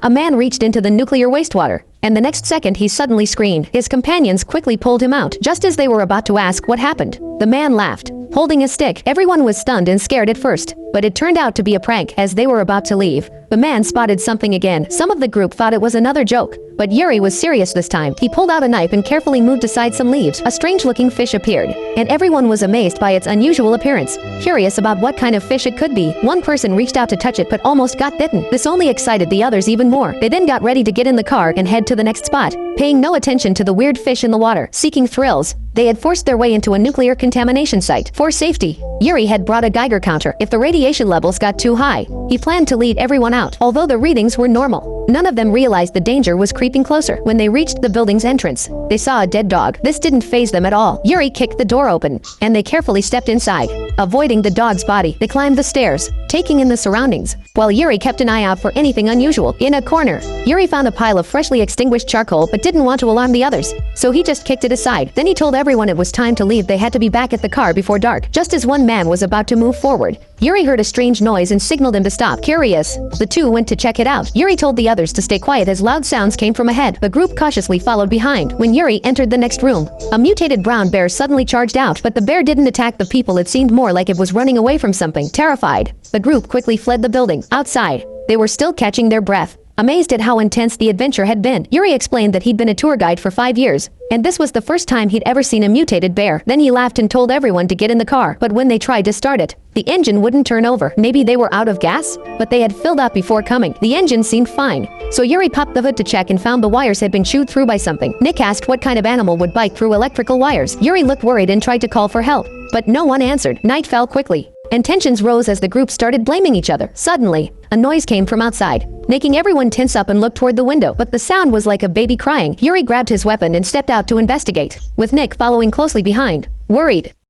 a man reached into the nuclear wastewater, and the next second he suddenly screamed. His companions quickly pulled him out. Just as they were about to ask what happened, the man laughed, holding a stick. Everyone was stunned and scared at first, but it turned out to be a prank. As they were about to leave, the man spotted something again. Some of the group thought it was another joke, but Yuri was serious this time. He pulled out a knife and carefully moved aside some leaves. A strange-looking fish appeared, and everyone was amazed by its unusual appearance. Curious about what kind of fish it could be, one person reached out to touch it but almost got bitten. This only excited the others even more. They then got ready to get in the car and head to the next spot, paying no attention to the weird fish in the water. Seeking thrills, they had forced their way into a nuclear contamination site. For safety, Yuri had brought a Geiger counter. If the radiation levels got too high, he planned to lead everyone out. Although the readings were normal, none of them realized the danger was creeping closer. When they reached the building's entrance, they saw a dead dog. This didn't faze them at all. Yuri kicked the door open, and they carefully stepped inside. Avoiding the dog's body, they climbed the stairs, taking in the surroundings, while Yuri kept an eye out for anything unusual. In a corner, Yuri found a pile of freshly extinguished charcoal but didn't want to alarm the others, so he just kicked it aside. Then he told everyone it was time to leave. They had to be back at the car before dark. Just as one man was about to move forward, Yuri heard a strange noise and signaled him to stop. Curious, the two went to check it out. Yuri told the others to stay quiet as loud sounds came from ahead. The group cautiously followed behind. When Yuri entered the next room, a mutated brown bear suddenly charged out, but the bear didn't attack the people. It seemed more like it was running away from something. Terrified, the group quickly fled the building. Outside, they were still catching their breath, amazed at how intense the adventure had been. Yuri explained that he'd been a tour guide for 5 years, and this was the first time he'd ever seen a mutated bear. Then he laughed and told everyone to get in the car, but when they tried to start it, the engine wouldn't turn over. Maybe they were out of gas, but they had filled up before coming. The engine seemed fine, so Yuri popped the hood to check and found the wires had been chewed through by something. Nick asked what kind of animal would bite through electrical wires. Yuri looked worried and tried to call for help, but no one answered. Night fell quickly, and tensions rose as the group started blaming each other. Suddenly, a noise came from outside, making everyone tense up and look toward the window, but the sound was like a baby crying. Yuri grabbed his weapon and stepped out to investigate, with Nick following closely behind, worried.